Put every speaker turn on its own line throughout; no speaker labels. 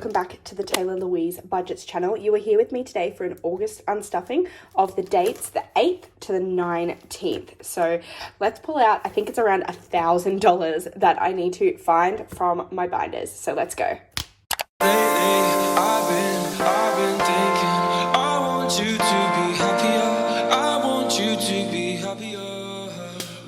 welcome back to the Taylah Louise Budgets channel. You are here with me today for an August unstuffing of the dates the 8th to the 19th. So let's pull out, I think it's around $1,000 that I need to find from my binders. So let's go.
I've been thinking, I want you to be happier. I want you to be happier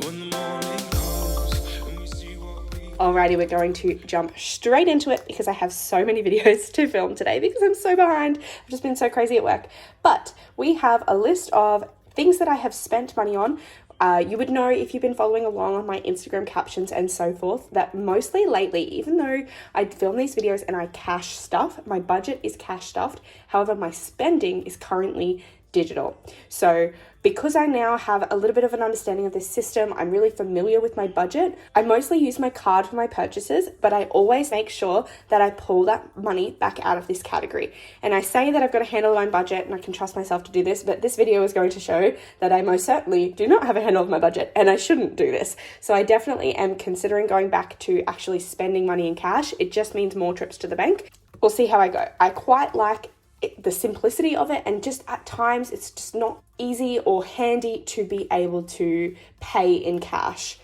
when the morning comes and we see what we...
Alrighty, we're going to jump straight into it because I have so many videos to film today because I'm so behind. I've just been so crazy at work. But we have a list of things that I have spent money on. You would know if you've been following along on my Instagram captions and so forth that mostly lately, even though I film these videos and I cash stuff, my budget is cash stuffed. However, my spending is currently digital. So because I now have a little bit of an understanding of this system, I'm really familiar with my budget. I mostly use my card for my purchases, but I always make sure that I pull that money back out of this category. And I say that I've got a handle on my budget and I can trust myself to do this, but this video is going to show that I most certainly do not have a handle on my budget and I shouldn't do this. So I definitely am considering going back to actually spending money in cash. It just means more trips to the bank. We'll see how I go. I quite like the simplicity of it, and just at times it's just not easy or handy to be able to pay in cash,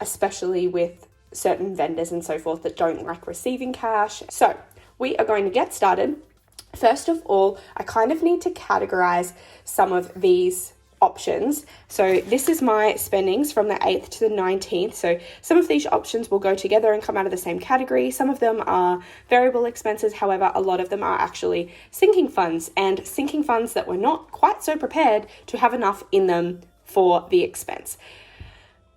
especially with certain vendors and so forth that don't like receiving cash. So we are going to get started. First of all, I kind of need to categorize some of these options. So this is my spendings from the 8th to the 19th. So some of these options will go together and come out of the same category. Some of them are variable expenses. However, a lot of them are actually sinking funds, and sinking funds that were not quite so prepared to have enough in them for the expense.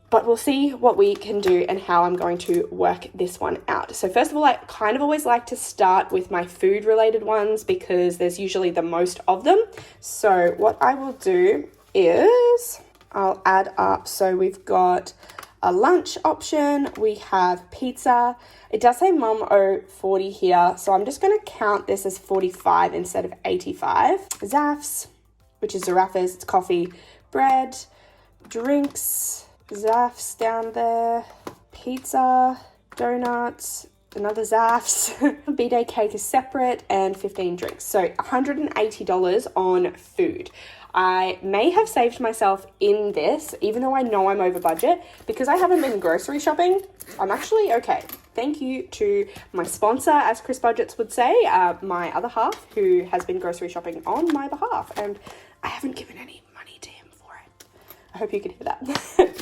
But we'll see what we can do and how I'm going to work this one out. So first of all, I kind of always like to start with my food related ones because there's usually the most of them. So what I will do is I'll add up. So we've got a lunch option, we have pizza. It does say mum owe 40 here, so I'm just going to count this as 45 instead of 85. Zafs, which is Zarafas, it's coffee, bread, drinks, Zafs down there, pizza, donuts, another Zafs, B-Day cake is separate, and 15 drinks. So $180 on food. I may have saved myself in this, even though I know I'm over budget, because I haven't been grocery shopping. I'm actually okay. Thank you to my sponsor, as Chris Budgets would say, my other half, who has been grocery shopping on my behalf, and I haven't given any money to him for it. I hope you can hear that.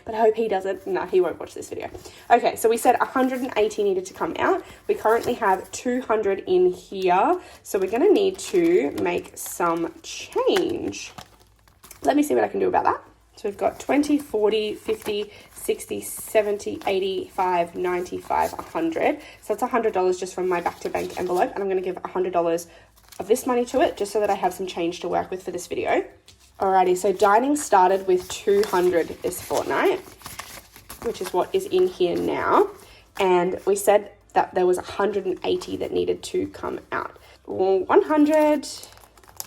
But I hope he doesn't. No, he won't watch this video. Okay, so we said 180 needed to come out. We currently have 200 in here, so we're going to need to make some change. Let me see what I can do about that. So we've got 20, 40, 50, 60, 70, 85, 95, 100. So that's $100 just from my back to bank envelope, and I'm going to give $100 of this money to it just so that I have some change to work with for this video. Alrighty, so dining started with 200 this fortnight, which is what is in here now. And we said that there was 180 that needed to come out. Well, 100,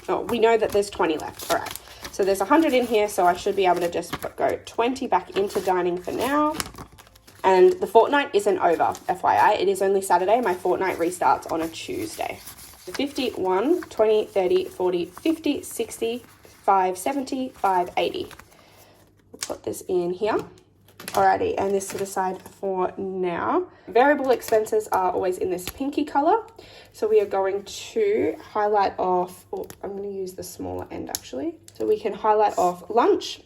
oh, we know that there's 20 left. All right, so there's 100 in here, so I should be able to just go 20 back into dining for now. And the fortnight isn't over, FYI. It is only Saturday. My fortnight restarts on a Tuesday. 51, 20, 30, 40, 50, 60, 570, 580. We'll put this in here. Alrighty, and this to the side for now. Variable expenses are always in this pinky color. So we are going to highlight off, oh, I'm going to use the smaller end actually. So we can highlight off lunch.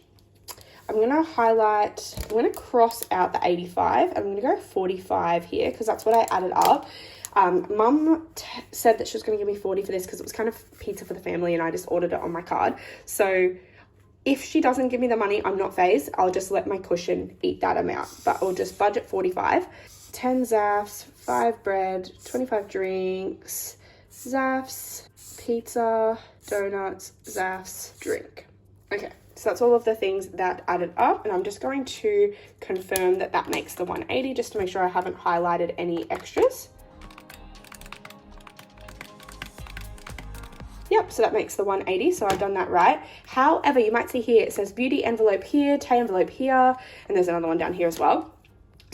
I'm going to cross out the 85. I'm going to go 45 here because that's what I added up. Mum said that she was going to give me 40 for this because it was kind of pizza for the family and I just ordered it on my card. So if she doesn't give me the money, I'm not phased. I'll just let my cushion eat that amount, but I'll just budget 45. 10 Zafs, 5 bread, 25 drinks, Zafs, pizza, donuts, Zafs, drink. Okay, so that's all of the things that added up, and I'm just going to confirm that that makes the 180 just to make sure I haven't highlighted any extras. Yep, so that makes the 180, so I've done that right. However, you might see here, it says beauty envelope here, Tay envelope here, and there's another one down here as well.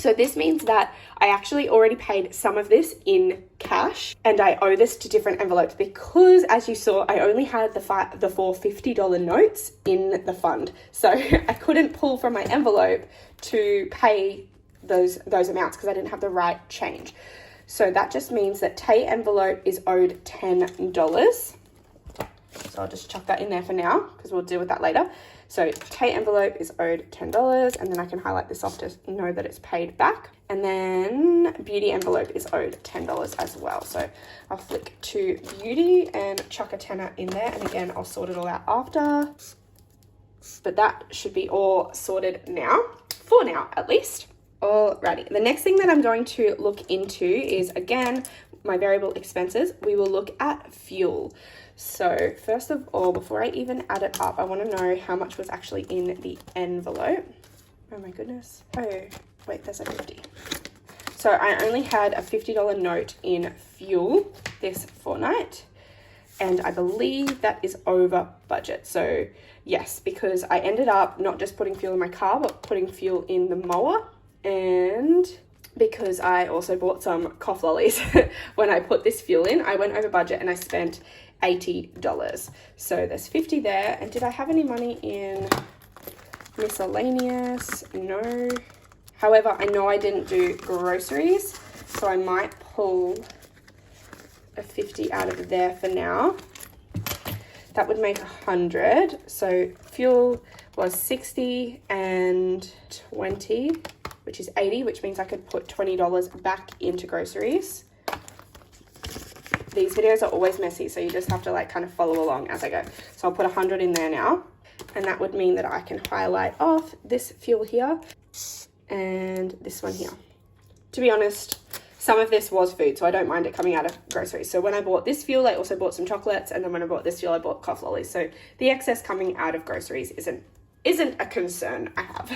So this means that I actually already paid some of this in cash and I owe this to different envelopes because, as you saw, I only had the four $50 notes in the fund. So I couldn't pull from my envelope to pay those amounts because I didn't have the right change. So that just means that Tay envelope is owed $10. So I'll just chuck that in there for now because we'll deal with that later. So Tay envelope is owed $10, and then I can highlight this off to know that it's paid back. And then beauty envelope is owed $10 as well. So I'll flick to beauty and chuck a tenner in there. And again, I'll sort it all out after. But that should be all sorted now, for now at least. Alrighty, the next thing that I'm going to look into is, again, my variable expenses. We will look at fuel. So first of all, before I even add it up, I want to know how much was actually in the envelope. Oh my goodness. Oh, wait, there's a 50. So I only had a $50 note in fuel this fortnight, and I believe that is over budget. So yes, because I ended up not just putting fuel in my car, but putting fuel in the mower, and because I also bought some cough lollies when I put this fuel in, I went over budget and I spent $80. So there's 50 there. And did I have any money in miscellaneous? No. However, I know I didn't do groceries, so I might pull a 50 out of there for now. That would make 100. So fuel was 60 and 20, which is 80, which means I could put $20 back into groceries. These videos are always messy, so you just have to like kind of follow along as I go. So I'll put 100 in there now, and that would mean that I can highlight off this fuel here and this one here. To be honest, some of this was food, so I don't mind it coming out of groceries. So when I bought this fuel, I also bought some chocolates, and then when I bought this fuel, I bought cough lollies. So the excess coming out of groceries isn't a concern I have.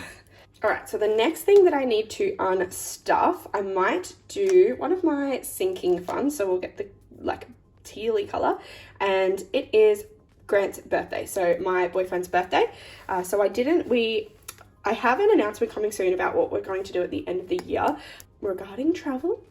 All right, so the next thing that I need to unstuff, I might do one of my sinking funds. So we'll get the like tealy color, and it is Grant's birthday. So my boyfriend's birthday. So I have an announcement coming soon about what we're going to do at the end of the year regarding travel.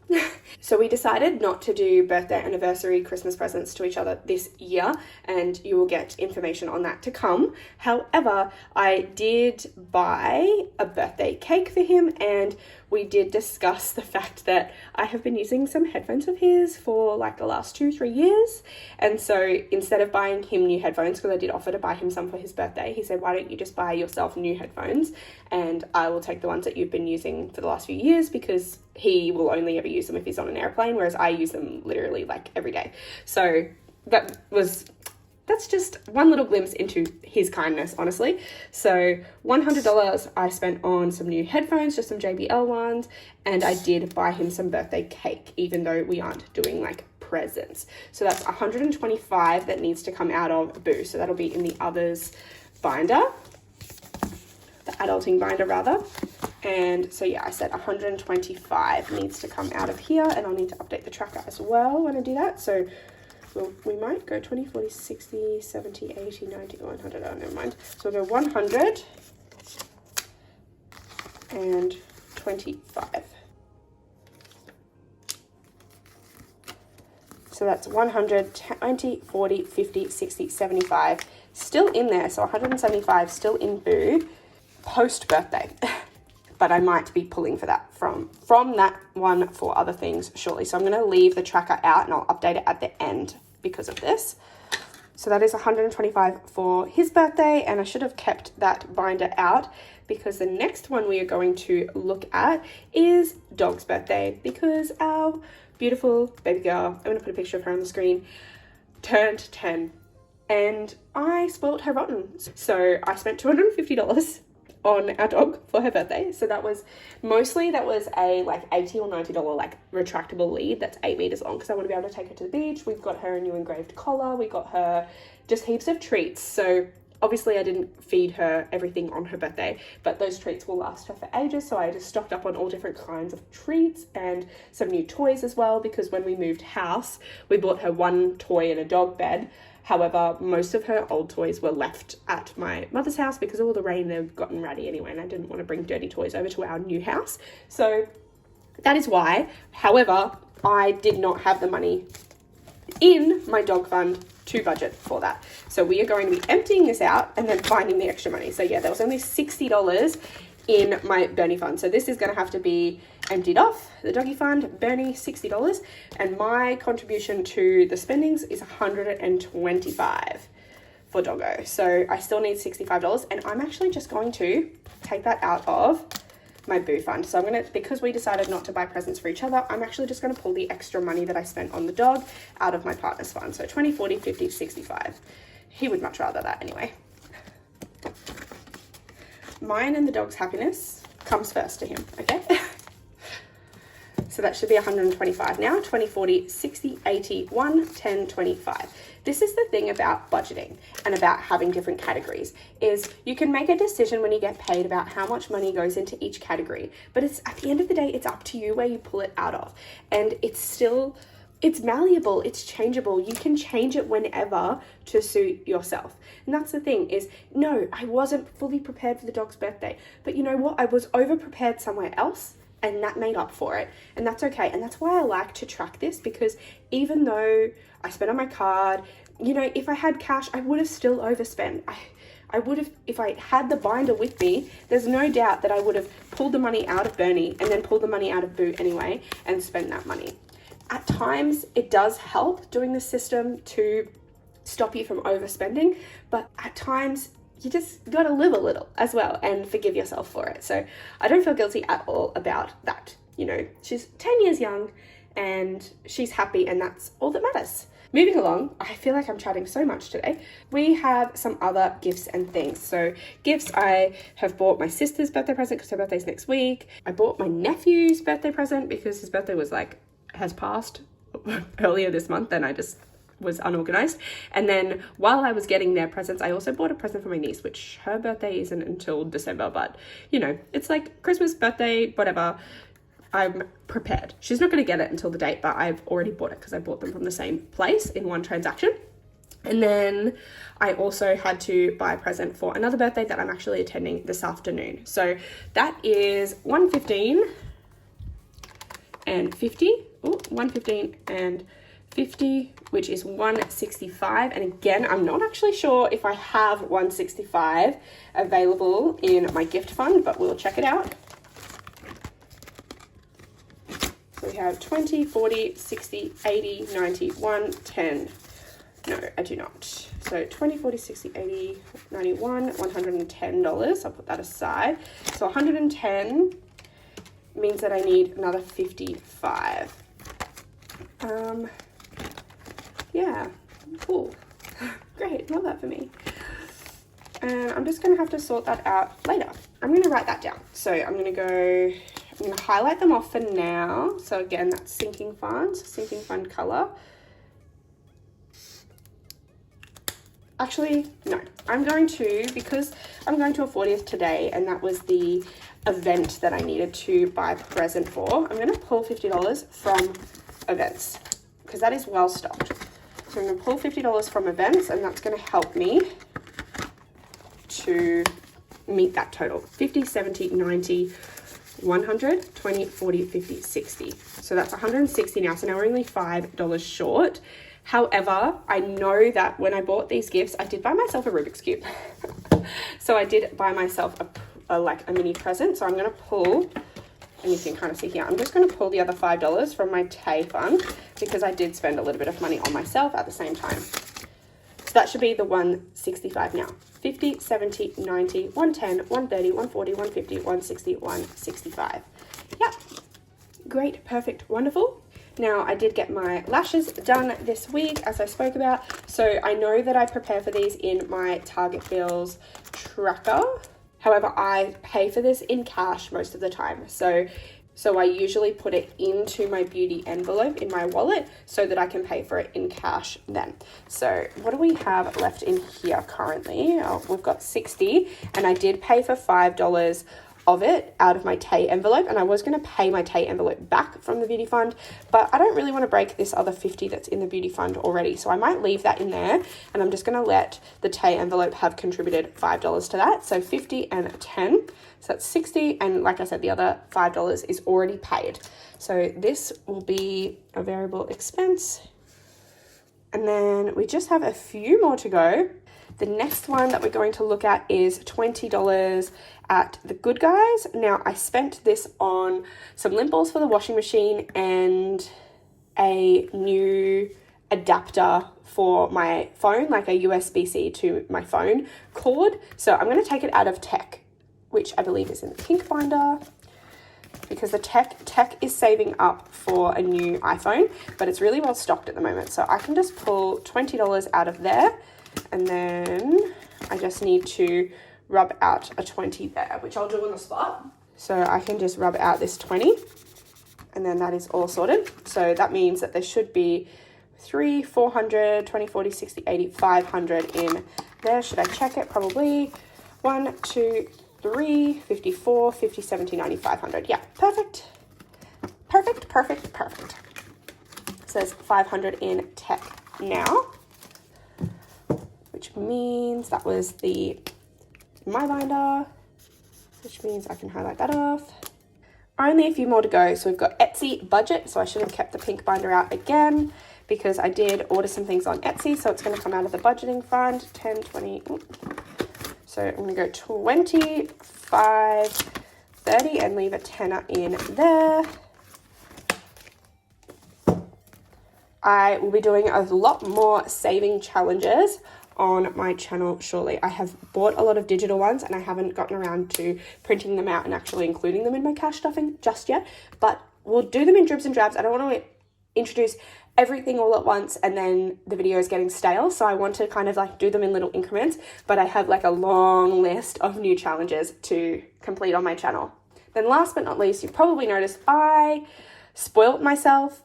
So we decided not to do birthday, anniversary, Christmas presents to each other this year, and you will get information on that to come. However, I did buy a birthday cake for him, and we did discuss the fact that I have been using some headphones of his for like the last 2-3 years. And so instead of buying him new headphones, because I did offer to buy him some for his birthday, he said, why don't you just buy yourself new headphones and I will take the ones that you've been using for the last few years, because he will only ever use them if he's on an airplane, whereas I use them literally like every day. So that's just one little glimpse into his kindness, honestly. So $100 I spent on some new headphones, just some JBL ones, and I did buy him some birthday cake, even though we aren't doing like presents. So that's $125 that needs to come out of Boo. So that'll be in the others binder, the adulting binder rather. And so yeah, I said 125 needs to come out of here, and I'll need to update the tracker as well when I do that. So we might go 20, 40, 60, 70, 80, 90, 100. Oh, never mind. So we'll go 100 and 25. So that's 100, 20, 40, 50, 60, 75. Still in there. So 175 still in Boo post-birthday. But I might be pulling for that from that one for other things shortly. So I'm going to leave the tracker out and I'll update it at the end because of this. So that is 125 for his birthday, and I should have kept that binder out because the next one we are going to look at is Dog's birthday, because our beautiful baby girl, I'm going to put a picture of her on the screen, turned 10 and I spoiled her rotten. So I spent $250 on our dog for her birthday. So that was a like $80 or $90 like retractable lead that's 8 meters long, because I want to be able to take her to the beach. We've got her a new engraved collar, we got her just heaps of treats. So obviously I didn't feed her everything on her birthday, but those treats will last her for ages. So I just stocked up on all different kinds of treats and some new toys as well, because when we moved house we bought her one toy and a dog bed. However, most of her old toys were left at my mother's house because of all the rain. They've gotten ratty anyway, and I didn't want to bring dirty toys over to our new house. So that is why. However, I did not have the money in my dog fund to budget for that. So we are going to be emptying this out and then finding the extra money. So yeah, there was only $60 in my Bernie fund. So this is going to have to be emptied off. The doggy fund, Bernie, $60. And my contribution to the spendings is $125 for doggo. So I still need $65. And I'm actually just going to take that out of my boo fund. So I'm going to, because we decided not to buy presents for each other, I'm actually just going to pull the extra money that I spent on the dog out of my partner's fund. So 20, 40, 50, 65. He would much rather that anyway. Mine and the dog's happiness comes first to him, okay? So that should be 125 now. 20, 40, 60, 80, 1, 10, 25. This is the thing about budgeting and about having different categories, is you can make a decision when you get paid about how much money goes into each category, but it's at the end of the day, it's up to you where you pull it out of. And it's malleable, it's changeable. You can change it whenever to suit yourself. And that's the thing is, no, I wasn't fully prepared for the dog's birthday, but you know what? I was over prepared somewhere else, and that made up for it. And that's okay. And that's why I like to track this, because even though I spent on my card, you know, if I had cash, I would have still overspent. I would have, if I had the binder with me, there's no doubt that I would have pulled the money out of Bernie and then pulled the money out of Boo anyway and spent that money. At times, it does help doing the system to stop you from overspending, but at times, you just gotta live a little as well and forgive yourself for it. So I don't feel guilty at all about that. You know, she's 10 years young and she's happy, and that's all that matters. Moving along, I feel like I'm chatting so much today. We have some other gifts and things. So gifts, I have bought my sister's birthday present because her birthday's next week. I bought my nephew's birthday present because his birthday has passed earlier this month, and I just was unorganized. And then while I was getting their presents, I also bought a present for my niece, which her birthday isn't until December, but you know, it's like Christmas, birthday, whatever. I'm prepared. She's not going to get it until the date, but I've already bought it because I bought them from the same place in one transaction. And then I also had to buy a present for another birthday that I'm actually attending this afternoon. So that is 115 and 50. Oh, 115 and 50, which is 165. And again, I'm not actually sure if I have 165 available in my gift fund, but we'll check it out. So we have 20, 40, 60, 80, 90, 110. No, I do not. So 20, 40, 60, 80, 91, $110. I'll put that aside. So 110 means that I need another 55. Yeah, cool. Great, love that for me. And I'm just gonna have to sort that out later. I'm gonna write that down. So I'm gonna highlight them off for now. So again, that's sinking fund color. Actually, no, because I'm going to a 40th today, and that was the event that I needed to buy a present for. I'm gonna pull $50 from events because that is well stocked. So I'm gonna pull $50 from events, and that's gonna help me to meet that total. 50, 70, 90, 100, 20, 40, 50, 60. So that's 160 now. So now we're only $5 short. However, I know that when I bought these gifts, I did buy myself a Rubik's Cube. So I did buy myself a mini present. So I'm going to pull, and you can kind of see here, I'm just going to pull the other $5 from my Tay fund because I did spend a little bit of money on myself at the same time. So that should be the 165 now. 50, 70, 90, 110, 130, 140, 150, 160, 165. Yep. Great, perfect, wonderful. Now, I did get my lashes done this week, as I spoke about. So I know that I prepare for these in my Target Bills tracker. However, I pay for this in cash most of the time. So I usually put it into my beauty envelope in my wallet so that I can pay for it in cash then. So what do we have left in here currently? Oh, we've got 60, and I did pay for $5 of it out of my Tay envelope, and I was going to pay my Tay envelope back from the beauty fund, but I don't really want to break this other 50 that's in the beauty fund already, so I might leave that in there, and I'm just going to let the Tay envelope have contributed $5 to that. So 50 and 10, so that's 60, and like I said, the other $5 is already paid. So this will be a variable expense, and then we just have a few more to go. The next one that we're going to look at is $20 at The Good Guys. Now, I spent this on some lint balls for the washing machine and a new adapter for my phone, like a USB-C to my phone cord. So I'm going to take it out of tech, which I believe is in the pink binder, because the tech is saving up for a new iPhone, but it's really well stocked at the moment. So I can just pull $20 out of there, and then I just need to rub out a 20 there, which I'll do on the spot. So I can just rub out this 20, and then that is all sorted. So that means that there should be 300, 400, 20, 40, 60, 80, 500 in there. Should I check it? Probably 1, 2, 3, 54, 50, 70, 90, 500. Yeah, perfect. Perfect, perfect, perfect. It says 500 in tech now, which means that was my binder, which means I can highlight that off. Only a few more to go. So we've got Etsy budget. So I should have kept the pink binder out again because I did order some things on Etsy. So it's going to come out of the budgeting fund. 10, 20. So I'm going to go 25, 30 and leave a tenner in there. I will be doing a lot more saving challenges on my channel shortly. I have bought a lot of digital ones and I haven't gotten around to printing them out and actually including them in my cash stuffing just yet, but we'll do them in dribs and drabs. I don't want to introduce everything all at once and then the video is getting stale, so I want to kind of like do them in little increments, but I have like a long list of new challenges to complete on my channel. Then last but not least, you've probably noticed I spoilt myself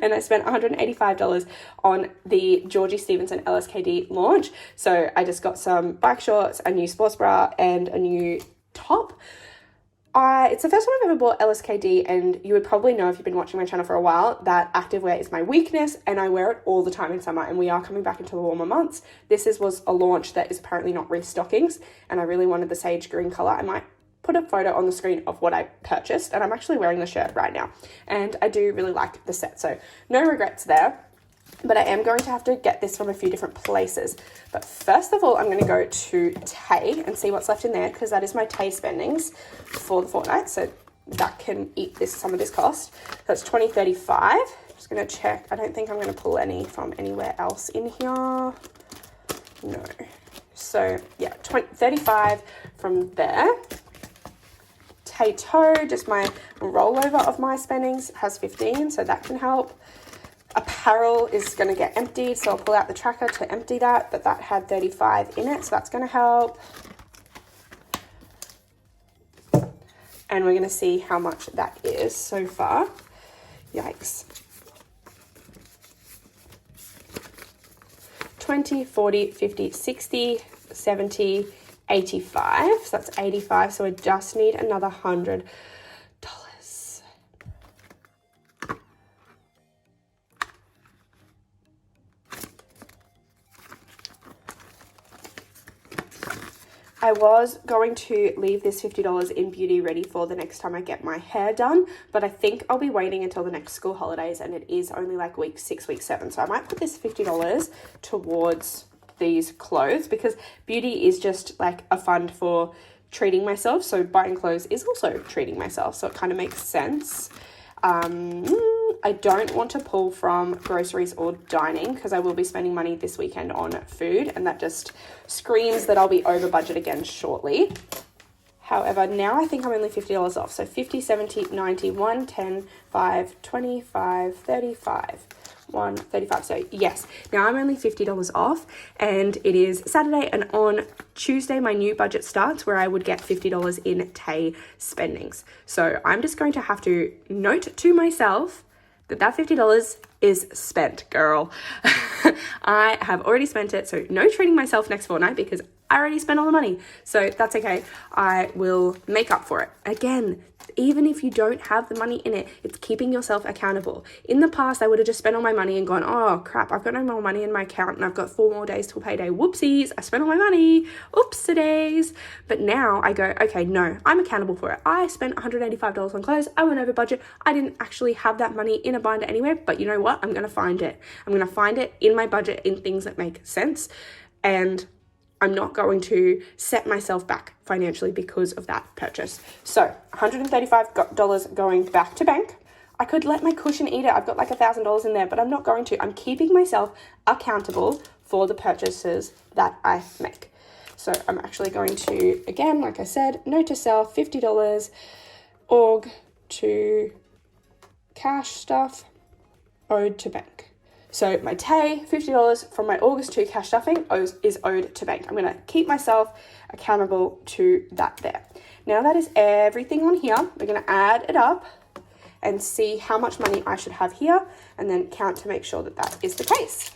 and I spent $185 on the Georgie Stevenson LSKD launch. So I just got some bike shorts, a new sports bra and a new top. It's the first time I've ever bought LSKD, and you would probably know if you've been watching my channel for a while that activewear is my weakness and I wear it all the time in summer, and we are coming back into the warmer months. This was a launch that is apparently not restockings, and I really wanted the sage green color. I might put a photo on the screen of what I purchased, and I'm actually wearing the shirt right now, and I do really like the set, so no regrets there. But I am going to have to get this from a few different places. But first of all, I'm going to go to Tay and see what's left in there, because that is my Tay spendings for the fortnight. So that can eat some of this cost. That's $20.35. Just going to check. I don't think I'm going to pull any from anywhere else in here. No. So yeah, $35 from there. Tay Toe, just my rollover of my spendings, has 15, so that can help. Apparel is going to get emptied, so I'll pull out the tracker to empty that, but that had 35 in it, so that's going to help. And we're going to see how much that is so far. Yikes. 20, 40, 50, 60, 70, 85. So that's 85, so I just need another $100. I was going to leave this $50 in beauty ready for the next time I get my hair done, but I think I'll be waiting until the next school holidays, and it is only like week 6, week 7. So I might put this $50 towards these clothes, because beauty is just like a fund for treating myself. So buying clothes is also treating myself. So it kind of makes sense. I don't want to pull from groceries or dining, because I will be spending money this weekend on food, and that just screams that I'll be over budget again shortly. However, now I think I'm only $50 off. So 50, 70, 90, 1, 10, 5, 25, 35, 1, 35. So yes, now I'm only $50 off, and it is Saturday, and on Tuesday my new budget starts, where I would get $50 in Tay spendings. So I'm just going to have to note to myself that $50 is spent, girl. I have already spent it, so no treating myself next fortnight because I already spent all the money. So that's okay. I will make up for it. Again, even if you don't have the money in it, it's keeping yourself accountable. In the past, I would have just spent all my money and gone, oh crap, I've got no more money in my account and I've got 4 more days till payday. Whoopsies, I spent all my money. Oops-a-days. But now I go, okay, no, I'm accountable for it. I spent $185 on clothes. I went over budget. I didn't actually have that money in a binder anywhere, but you know what? I'm going to find it. I'm going to find it in my budget in things that make sense. And I'm not going to set myself back financially because of that purchase. So $135 going back to bank. I could let my cushion eat it. I've got like $1,000 in there, but I'm not going to. I'm keeping myself accountable for the purchases that I make. So I'm actually going to, again, like I said, note to self, $50, org to cash stuff, owed to bank. So my Tay, $50 from my August 2 cash stuffing is owed to bank. I'm going to keep myself accountable to that there. Now that is everything on here. We're going to add it up and see how much money I should have here and then count to make sure that that is the case.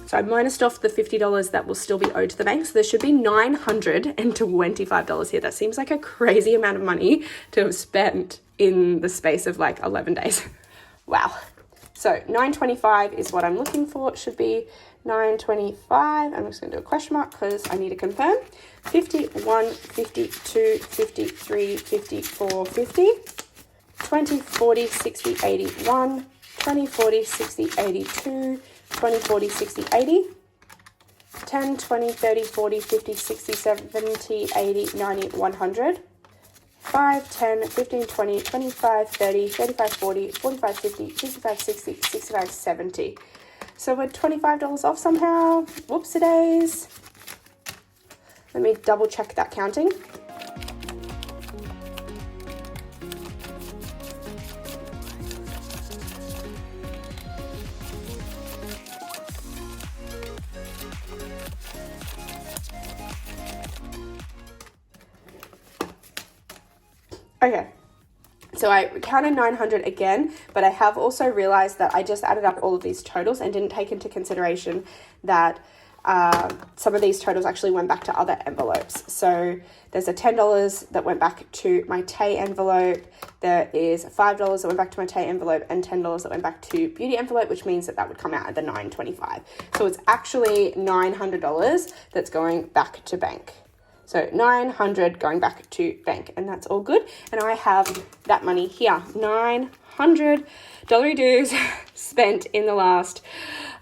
So I minused off the $50 that will still be owed to the bank. So there should be $925 here. That seems like a crazy amount of money to have spent in the space of like 11 days. Wow. So 925 is what I'm looking for. It should be 925. I'm just going to do a question mark because I need to confirm. 51, 52, 53, 54, 50. 20, 40, 60, 81. 20, 40, 60, 82. 20, 40, 60, 80, 10, 20, 30, 40, 50, 60, 70, 80, 90, 100, 5, 10, 15, 20, 25, 30, 35, 40, 45, 50, 55, 60, 65, 70. So we're $25 off somehow. Whoops-a-days. Let me double check that counting. Okay, so I counted 900 again, but I have also realized that I just added up all of these totals and didn't take into consideration that some of these totals actually went back to other envelopes. So there's a $10 that went back to my Tay envelope. There is $5 that went back to my Tay envelope and $10 that went back to beauty envelope, which means that that would come out at the $925. So it's actually $900 that's going back to bank. So 900 going back to bank, and that's all good. And I have that money here, $900 dues spent in the last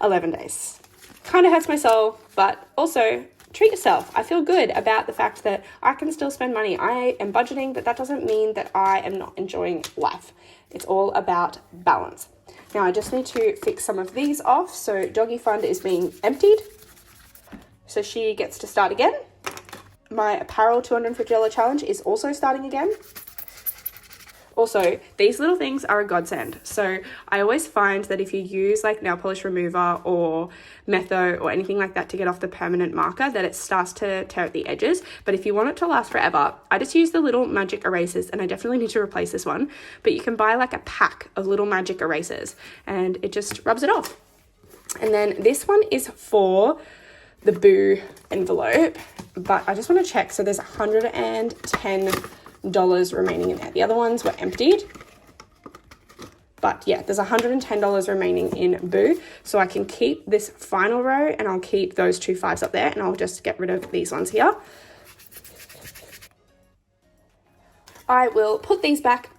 11 days. Kind of hurts my soul, but also treat yourself. I feel good about the fact that I can still spend money. I am budgeting, but that doesn't mean that I am not enjoying life. It's all about balance. Now I just need to fix some of these off. So Doggy Fund is being emptied, so she gets to start again. My apparel $250 challenge is also starting again. Also, these little things are a godsend. So I always find that if you use like nail polish remover or Metho or anything like that to get off the permanent marker, that it starts to tear at the edges. But if you want it to last forever, I just use the little magic erasers, and I definitely need to replace this one. But you can buy like a pack of little magic erasers and it just rubs it off. And then this one is for the Boo envelope, but I just want to check. So there's $110 remaining in there. The other ones were emptied, but yeah, there's $110 remaining in Boo. So I can keep this final row and I'll keep those 2 5s up there, and I'll just get rid of these ones here. I will put these back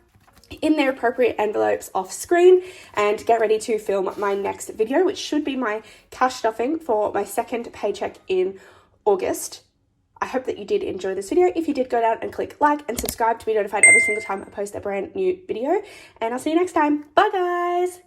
in their appropriate envelopes off screen and get ready to film my next video, which should be my cash stuffing for my second paycheck in August. I hope that you did enjoy this video. If you did, go down and click like and subscribe to be notified every single time I post a brand new video, and I'll see you next time. Bye guys.